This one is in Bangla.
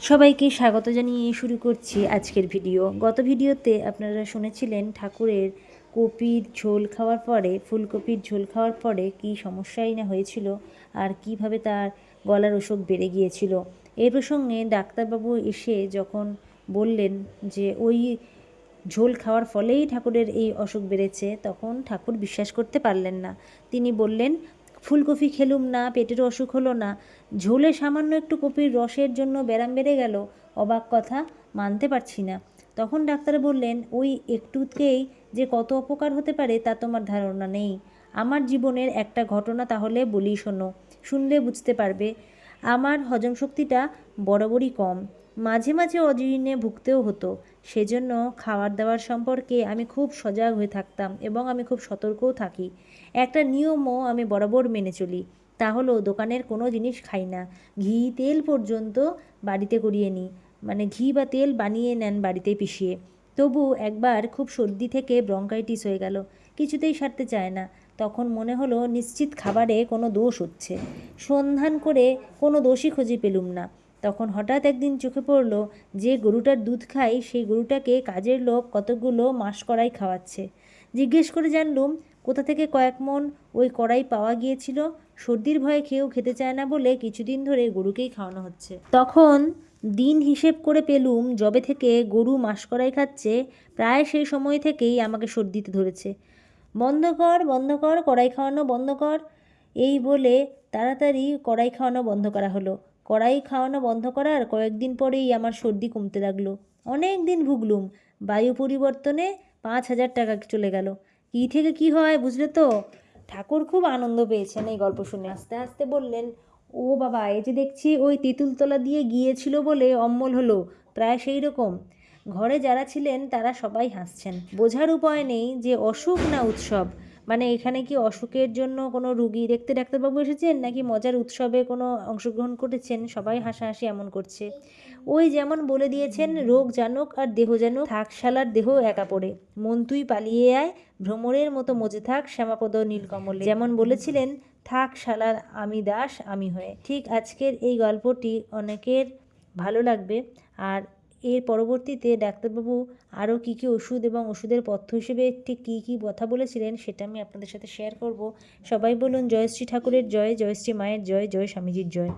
সবাইকে স্বাগত জানিয়ে শুরু করছি আজকের ভিডিও। গত ভিডিওতে আপনারা শুনেছিলেন ঠাকুরের কপির ঝোল খাওয়ার পরে, ফুলকপির ঝোল খাওয়ার পরে কী সমস্যাই না হয়েছিল আর কিভাবে তার গলার অসুখ বেড়ে গিয়েছিল। এই প্রসঙ্গে ডাক্তারবাবু এসে যখন বললেন যে ওই ঝোল খাওয়ার ফলেই ঠাকুরের এই অসুখ বেড়েছে, তখন ঠাকুর বিশ্বাস করতে পারলেন না। তিনি বললেন, ফুলকপি খেলুম না, পেটের অসুখ হলো না, ঝোলে সামান্য একটু কপির রসের জন্য ব্যারাম বেড়ে গেল, অবাক কথা, মানতে পারছি না। তখন ডাক্তার বললেন, ওই একটুতেই যে কত অপকার হতে পারে তা তোমার ধারণা নেই। আমার জীবনের একটা ঘটনা তাহলে বলি শোনো, শুনলে বুঝতে পারবে। আমার হজম শক্তিটা বরাবরই কম, মাঝে মাঝে অজীর্ণে ভুগতেও হতো। সেজন্য খাবার দাবার সম্পর্কে আমি খুব সজাগ হয়ে থাকতাম এবং আমি খুব সতর্কও থাকি। একটা নিয়মও আমি বরাবর মেনে চলি, তা হলো দোকানের কোনো জিনিস খাই না। ঘি তেল পর্যন্ত বাড়িতে করিয়ে নিই, মানে ঘি বা তেল বানিয়ে নেন বাড়িতে পিষিয়ে। তবু একবার খুব সর্দি থেকে ব্রঙ্কাইটিস হয়ে গেল, কিছুতেই সারতে চায় না। তখন মনে হলো নিশ্চিত খাবারে কোনো দোষ হচ্ছে। সন্ধান করে কোনো দোষই খুঁজে পেলুম না। তখন হঠাৎ একদিন চোখে পড়ল, যে গরুটার দুধ খাই সেই গরুটাকে কাজের লোক কতগুলো মাসকড়াই খাওয়াচ্ছে। জিজ্ঞেস করে জানলুম কোথা থেকে কয়েক মণ ওই কড়াই পাওয়া গিয়েছিল। সর্দির ভয়ে কেউ খেতে চায় না বলে কিছুদিন ধরে গরুকেই খাওয়ানো হচ্ছে। তখন দিন হিসেব করে পেলুম যবে থেকে গরু মাসকড়াই খাচ্ছে, প্রায় সেই সময় থেকেই আমাকে সর্দিতে ধরেছে। বন্ধ কর বন্ধ কর, কড়াই খাওয়ানো বন্ধ কর, এই বলে তাড়াতাড়ি কড়াই খাওয়ানো বন্ধ করা হলো। কড়াই খাওয়ানো বন্ধ করার কয়েকদিন পরেই আমার সর্দি কমতে লাগলো। অনেক দিন ভুগলুম, বায়ু পরিবর্তনে 5,000 টাকা চলে গেল। কী থেকে কী হয় বুঝলে তো। ঠাকুর খুব আনন্দ পেয়েছেন এই গল্প শুনে। আস্তে আস্তে বললেন, ও বাবা, এই যে দেখছি ওই তেঁতুলতলা দিয়ে গিয়েছিল বলে অম্বল হলো, প্রায় সেই রকম। ঘরে যারা ছিলেন তারা সবাই হাসছেন। বোঝার উপায় নেই যে অসুখ না উৎসব। মানে এখানে কি অসুখের জন্য কোনো রুগী দেখতে ডাক্তারবাবু এসেছেন, নাকি মজার উৎসবে কোনো অংশগ্রহণ করেছেন? সবাই হাসাহাসি এমন করছে। ওই যেমন বলে দিয়েছেন, রোগ জানুক আর দেহ জানুক, থাক শালার দেহ একা পড়ে, মন তুই পালিয়ে আয়, ভ্রমরের মতো মজে থাক শ্যামাপদ নীলকমলে। যেমন বলেছিলেন, থাক শালার আমি দাস আমি হয়ে। ঠিক আজকের এই গল্পটি অনেকের ভালো লাগবে। আর এর পরবর্তীতে ডাক্তারবাবু আরও কী কী ওষুধ এবং ওষুধের পথ্য হিসেবে ঠিক কী কী কথা বলেছিলেন সেটা আমি আপনাদের সাথে শেয়ার করব। সবাই বলুন, জয় শ্রী ঠাকুরের জয়, জয় শ্রী মায়ের জয়, জয় স্বামীজির জয়।